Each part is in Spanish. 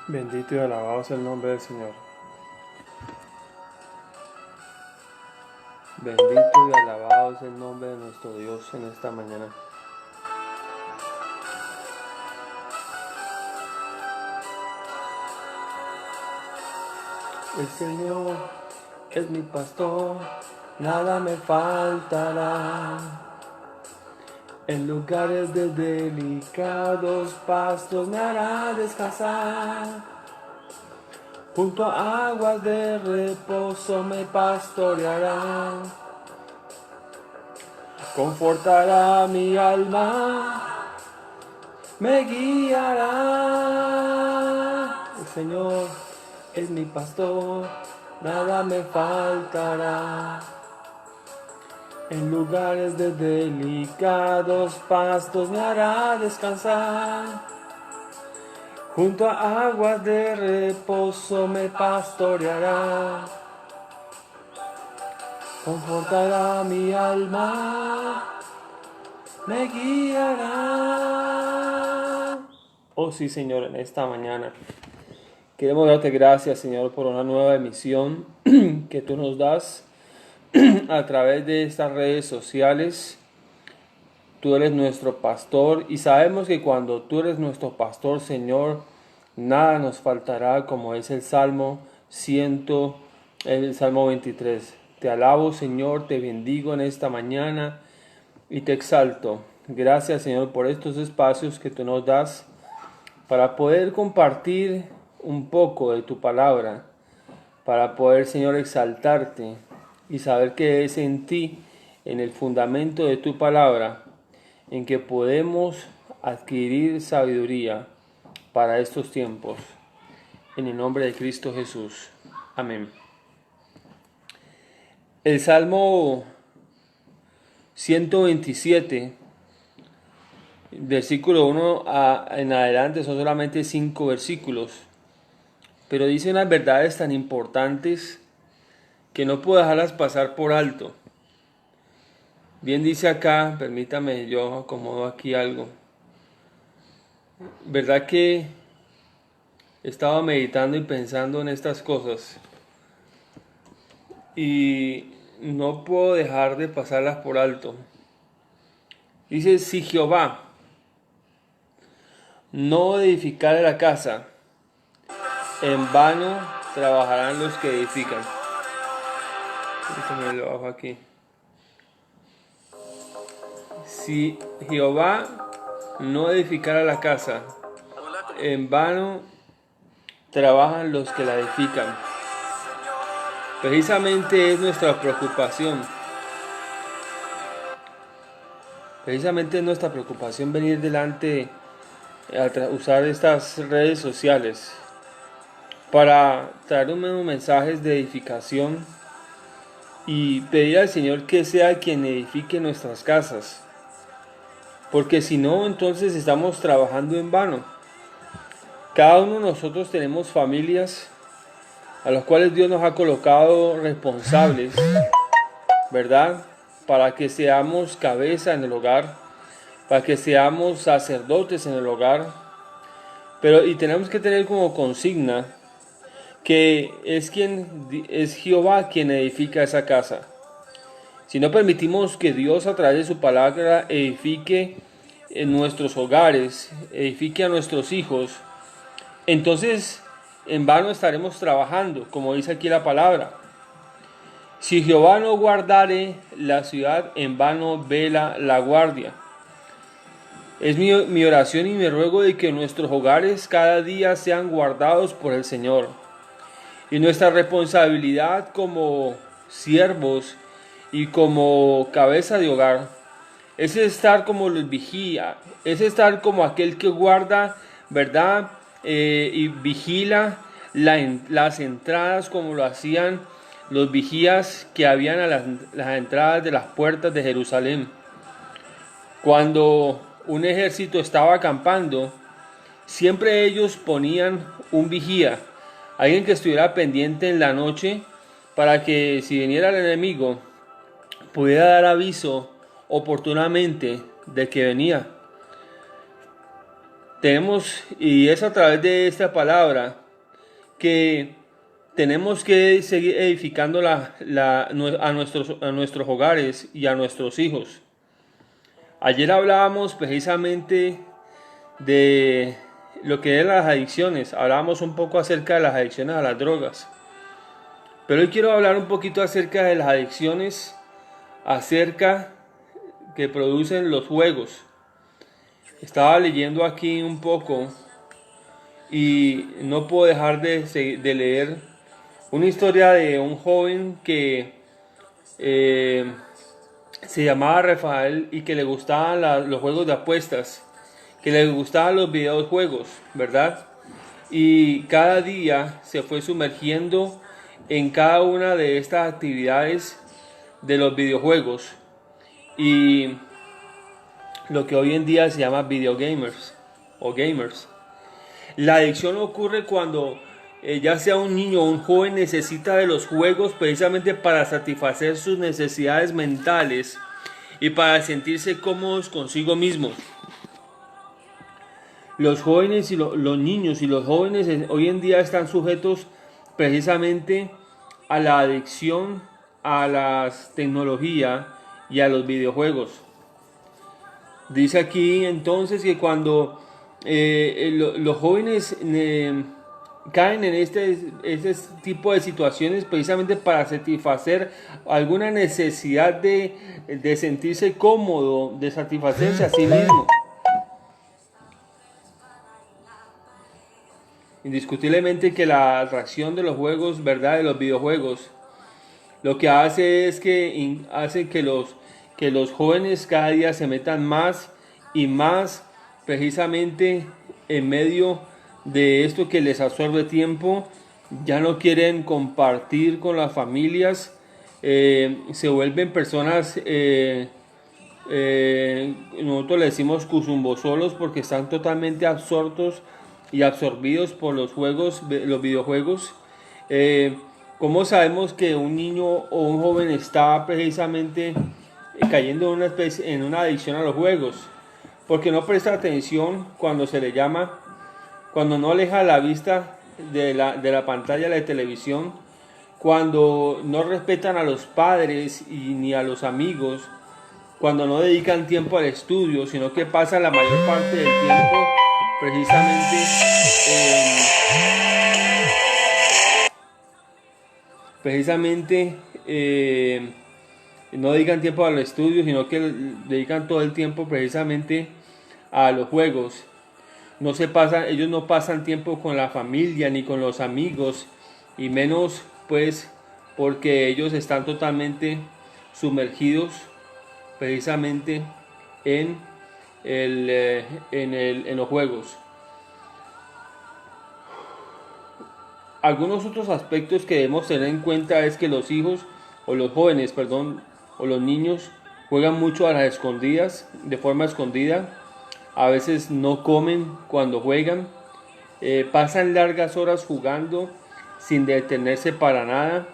Bendito y alabado sea el nombre del Señor. Bendito y alabado sea el nombre de nuestro Dios en esta mañana. El Señor es mi pastor, nada me faltará. En lugares de delicados pastos me hará descansar. Junto a aguas de reposo me pastoreará. Confortará mi alma, me guiará. El Señor es mi pastor, nada me faltará. En lugares de delicados pastos me hará descansar. Junto a aguas de reposo me pastoreará. Confortará mi alma, me guiará. Oh sí, Señor, en esta mañana queremos darte gracias, Señor, por una nueva emisión que tú nos das a través de estas redes sociales. Tú eres nuestro pastor y sabemos que cuando tú eres nuestro pastor, Señor, nada nos faltará, como es el Salmo 23. Te alabo, Señor, te bendigo en esta mañana y te exalto. Gracias, Señor, por estos espacios que tú nos das para poder compartir un poco de tu palabra, para poder, Señor, exaltarte y saber que es en ti, en el fundamento de tu palabra, en que podemos adquirir sabiduría para estos tiempos. En el nombre de Cristo Jesús. Amén. El Salmo 127, versículo 1 en adelante, son solamente 5 versículos, pero dice unas verdades tan importantes que no puedo dejarlas pasar por alto. Bien dice acá, permítame, yo acomodo aquí algo. ¿Verdad que estaba meditando y pensando en estas cosas? Y no puedo dejar de pasarlas por alto. Dice, si Jehová no edificare la casa, en vano trabajarán los que edifican. Déjame lo bajo aquí. Si Jehová no edificara la casa, en vano trabajan los que la edifican. Precisamente es nuestra preocupación. Precisamente es nuestra preocupación venir delante a usar estas redes sociales para traer unos mensajes de edificación y pedir al Señor que sea quien edifique nuestras casas. Porque si no, entonces estamos trabajando en vano. Cada uno de nosotros tenemos familias a las cuales Dios nos ha colocado responsables, ¿verdad? Para que seamos cabeza en el hogar, para que seamos sacerdotes en el hogar. Y tenemos que tener como consigna que es Jehová quien edifica esa casa. Si no permitimos que Dios a través de su palabra edifique en nuestros hogares, edifique a nuestros hijos, entonces en vano estaremos trabajando, como dice aquí la palabra. Si Jehová no guardare la ciudad, en vano vela la guardia. Es mi oración y mi ruego de que nuestros hogares cada día sean guardados por el Señor. Y nuestra responsabilidad como siervos y como cabeza de hogar es estar como los vigía, es estar como aquel que guarda, ¿verdad? Y vigila las entradas como lo hacían los vigías que habían a las entradas de las puertas de Jerusalén. Cuando un ejército estaba acampando, siempre ellos ponían un vigía, alguien que estuviera pendiente en la noche para que si viniera el enemigo pudiera dar aviso oportunamente de que venía. tenemos, y es a través de esta palabra, que tenemos que seguir edificando a nuestros hogares y a nuestros hijos. Ayer hablábamos precisamente de lo que es las adicciones. Hablábamos un poco acerca de las adicciones a las drogas. Pero hoy quiero hablar un poquito acerca de las adicciones, acerca que producen los juegos. Estaba leyendo aquí un poco y no puedo dejar de leer una historia de un joven que se llamaba Rafael y que le gustaban los juegos de apuestas, que le gustaban los videojuegos, ¿verdad? Y cada día se fue sumergiendo en cada una de estas actividades de los videojuegos y lo que hoy en día se llama videogamers o gamers. La adicción ocurre cuando ya sea un niño o un joven necesita de los juegos precisamente para satisfacer sus necesidades mentales y para sentirse cómodos consigo mismos. Los jóvenes y los niños y los jóvenes hoy en día están sujetos precisamente a la adicción a la tecnología y a los videojuegos. Dice aquí entonces que cuando los jóvenes caen en este tipo de situaciones precisamente para satisfacer alguna necesidad de sentirse cómodo, de satisfacerse a sí mismo. Indiscutiblemente que la atracción de los juegos, ¿verdad? De los videojuegos, lo que hace es que hace que los jóvenes cada día se metan más y más precisamente en medio de esto que les absorbe tiempo. Ya no quieren compartir con las familias, se vuelven personas, nosotros le decimos cuzumbosolos porque están totalmente absortos y absorbidos por los juegos, los videojuegos. ¿Cómo sabemos que un niño o un joven está precisamente cayendo en una adicción a los juegos? Porque no presta atención cuando se le llama, cuando no aleja la vista de la pantalla de la televisión, cuando no respetan a los padres ni a los amigos, cuando no dedican tiempo al estudio, sino que pasan la mayor parte del tiempo precisamente no dedican tiempo al estudio, sino que dedican todo el tiempo precisamente a los juegos. Ellos no pasan tiempo con la familia ni con los amigos, y menos pues porque ellos están totalmente sumergidos precisamente en los juegos. Algunos otros aspectos que debemos tener en cuenta es que los hijos o los jóvenes, o los niños juegan mucho a las escondidas, de forma escondida. A veces no comen cuando juegan, pasan largas horas jugando sin detenerse para nada.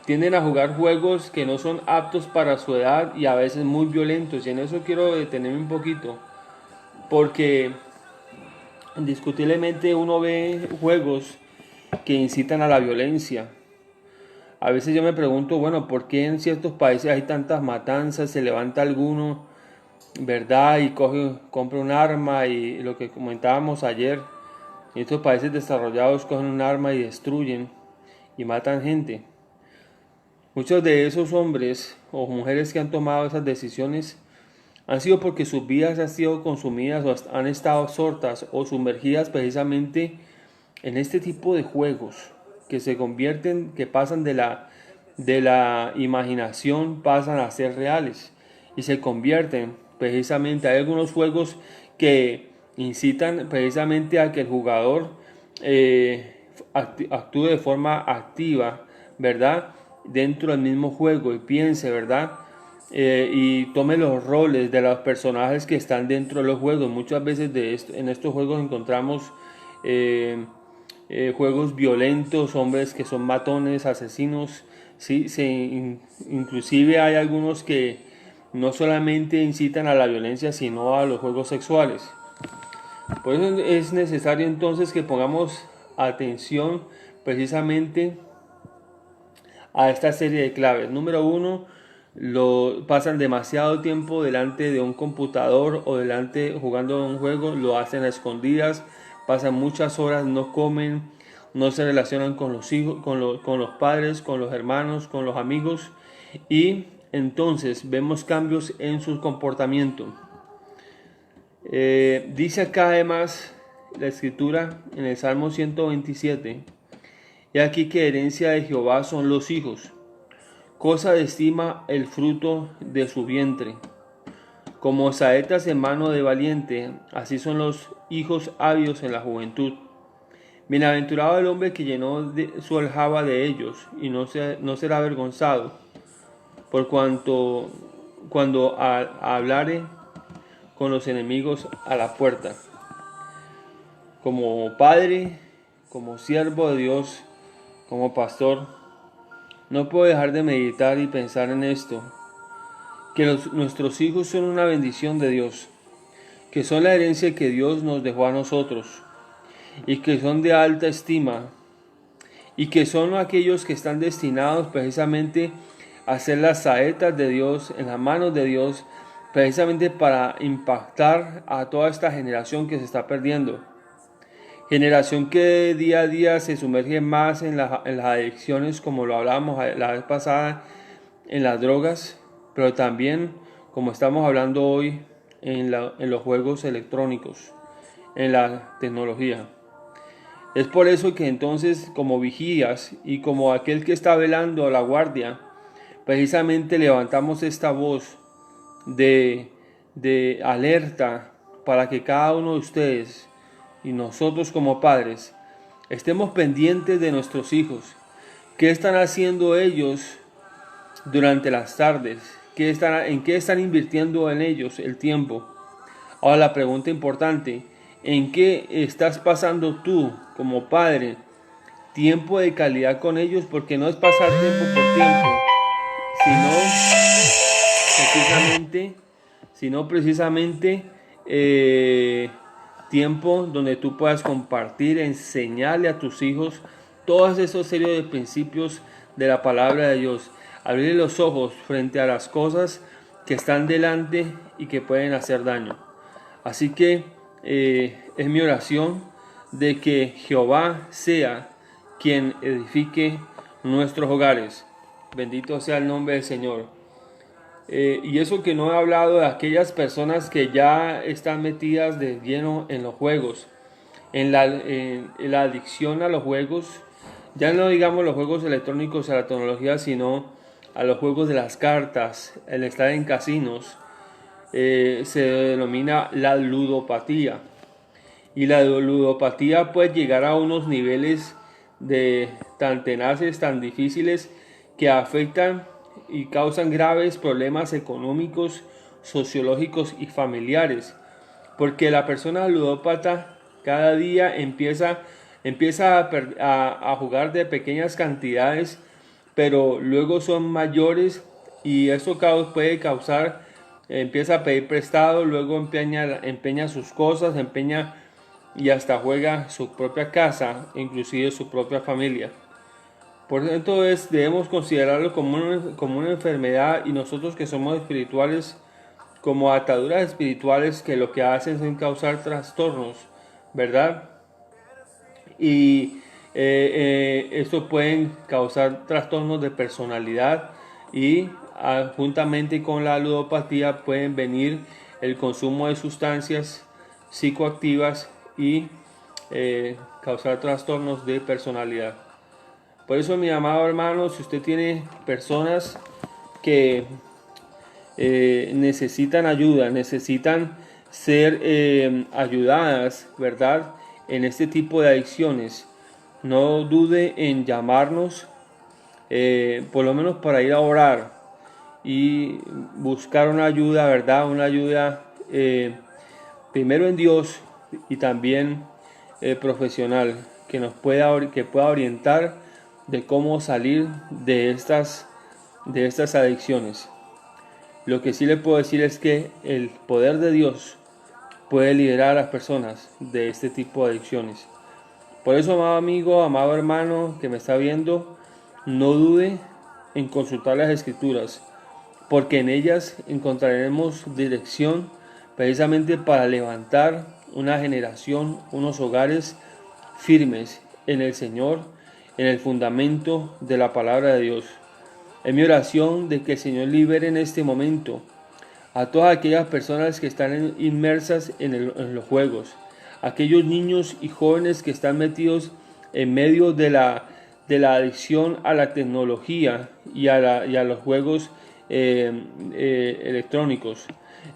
Tienden a jugar juegos que no son aptos para su edad y a veces muy violentos. Y en eso quiero detenerme un poquito, porque indiscutiblemente uno ve juegos que incitan a la violencia. A veces yo me pregunto, bueno, ¿por qué en ciertos países hay tantas matanzas? Se levanta alguno, ¿verdad? Y compra un arma, y lo que comentábamos ayer, en estos países desarrollados cogen un arma y destruyen y matan gente. Muchos de esos hombres o mujeres que han tomado esas decisiones han sido porque sus vidas han sido consumidas o han estado absortas o sumergidas precisamente en este tipo de juegos que se convierten, que pasan de la imaginación, pasan a ser reales y se convierten precisamente. Hay algunos juegos que incitan precisamente a que el jugador actúe de forma activa, ¿verdad? Dentro del mismo juego y piense, ¿verdad? Y tome los roles de los personajes que están dentro de los juegos. Muchas veces en estos juegos encontramos juegos violentos, hombres que son matones, asesinos, ¿sí? Inclusive hay algunos que no solamente incitan a la violencia, sino a los juegos sexuales. Por eso es necesario entonces que pongamos atención precisamente a esta serie de claves. Número uno, pasan demasiado tiempo delante de un computador o delante jugando un juego, lo hacen a escondidas, pasan muchas horas, no comen, no se relacionan con los hijos, con los padres, con los hermanos, con los amigos, y entonces vemos cambios en su comportamiento. Dice acá además la escritura en el Salmo 127, y aquí que herencia de Jehová son los hijos, cosa de estima el fruto de su vientre. Como saetas en mano de valiente, así son los hijos ávidos en la juventud. Bienaventurado el hombre que llenó su aljaba de ellos, y no será avergonzado, por cuando hablare con los enemigos a la puerta. Como padre, como siervo de Dios, como pastor, no puedo dejar de meditar y pensar en esto, que nuestros hijos son una bendición de Dios, que son la herencia que Dios nos dejó a nosotros, y que son de alta estima, y que son aquellos que están destinados precisamente a ser las saetas de Dios, en las manos de Dios, precisamente para impactar a toda esta generación que se está perdiendo. Generación que día a día se sumerge más en las adicciones, como lo hablábamos la vez pasada, en las drogas, pero también, como estamos hablando hoy, en los juegos electrónicos, en la tecnología. Es por eso que entonces, como vigías y como aquel que está velando a la guardia, precisamente levantamos esta voz de alerta para que cada uno de ustedes y nosotros como padres estemos pendientes de nuestros hijos. ¿Qué están haciendo ellos durante las tardes? ¿En qué están invirtiendo en ellos el tiempo? Ahora la pregunta importante, ¿en qué estás pasando tú como padre tiempo de calidad con ellos? Porque no es pasar tiempo por tiempo, sino precisamente tiempo donde tú puedas compartir, enseñarle a tus hijos todos esos serios de principios de la palabra de Dios. Abrir los ojos frente a las cosas que están delante y que pueden hacer daño. Así que es mi oración de que Jehová sea quien edifique nuestros hogares. Bendito sea el nombre del Señor. Y eso que no he hablado de aquellas personas que ya están metidas de lleno en los juegos, en la adicción a los juegos, ya no digamos los juegos electrónicos, a la tecnología, sino a los juegos de las cartas, el estar en casinos, se denomina la ludopatía. Y la ludopatía puede llegar a unos niveles tan tenaces, tan difíciles, que afectan y causan graves problemas económicos, sociológicos y familiares. Porque la persona ludópata cada día empieza a jugar de pequeñas cantidades, pero luego son mayores, y eso puede causar, empieza a pedir prestado, luego empeña sus cosas, y hasta juega su propia casa, inclusive su propia familia. Por eso entonces debemos considerarlo como una enfermedad, y nosotros que somos espirituales, como ataduras espirituales que lo que hacen es causar trastornos, ¿verdad? Y esto pueden causar trastornos de personalidad, y juntamente con la ludopatía pueden venir el consumo de sustancias psicoactivas y causar trastornos de personalidad. Por eso, mi amado hermano, si usted tiene personas que necesitan ayuda, necesitan ser ayudadas, ¿verdad?, en este tipo de adicciones, no dude en llamarnos, por lo menos para ir a orar y buscar una ayuda, ¿verdad?, una ayuda primero en Dios, y también profesional, que pueda orientar de cómo salir de estas adicciones. Lo que sí le puedo decir es que el poder de Dios puede liberar a las personas de este tipo de adicciones. Por eso, amado amigo, amado hermano que me está viendo, no dude en consultar las Escrituras, porque en ellas encontraremos dirección precisamente para levantar una generación, unos hogares firmes en el Señor, en el fundamento de la palabra de Dios. Es mi oración de que el Señor libere en este momento a todas aquellas personas que están inmersas en los juegos, aquellos niños y jóvenes que están metidos en medio de la adicción a la tecnología y a los juegos electrónicos.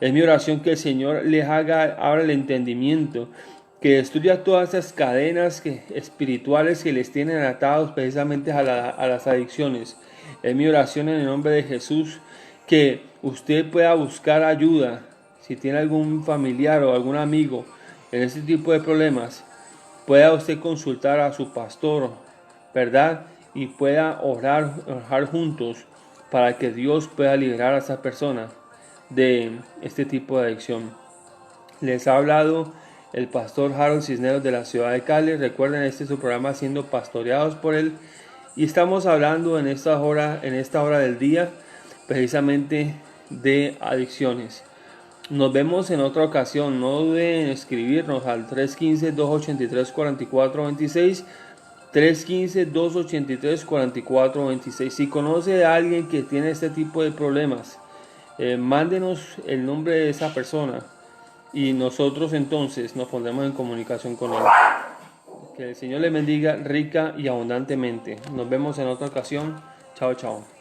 Es mi oración que el Señor les abra el entendimiento, que destruya todas esas cadenas espirituales que les tienen atados precisamente a las adicciones. Es mi oración en el nombre de Jesús, que usted pueda buscar ayuda si tiene algún familiar o algún amigo en este tipo de problemas. Pueda usted consultar a su pastor, ¿verdad? Y pueda orar juntos para que Dios pueda liberar a esa persona de este tipo de adicción. Les ha hablado el pastor Harold Cisneros de la ciudad de Cali. Recuerden, este es su programa Siendo Pastoreados por él. Y estamos hablando en esta hora del día precisamente de adicciones. Nos vemos en otra ocasión. No duden en escribirnos al 315-283-4426. 315-283-4426. Si conoce a alguien que tiene este tipo de problemas, mándenos el nombre de esa persona y nosotros entonces nos pondremos en comunicación con él. Que el Señor le bendiga rica y abundantemente. Nos vemos en otra ocasión. Chao, chao.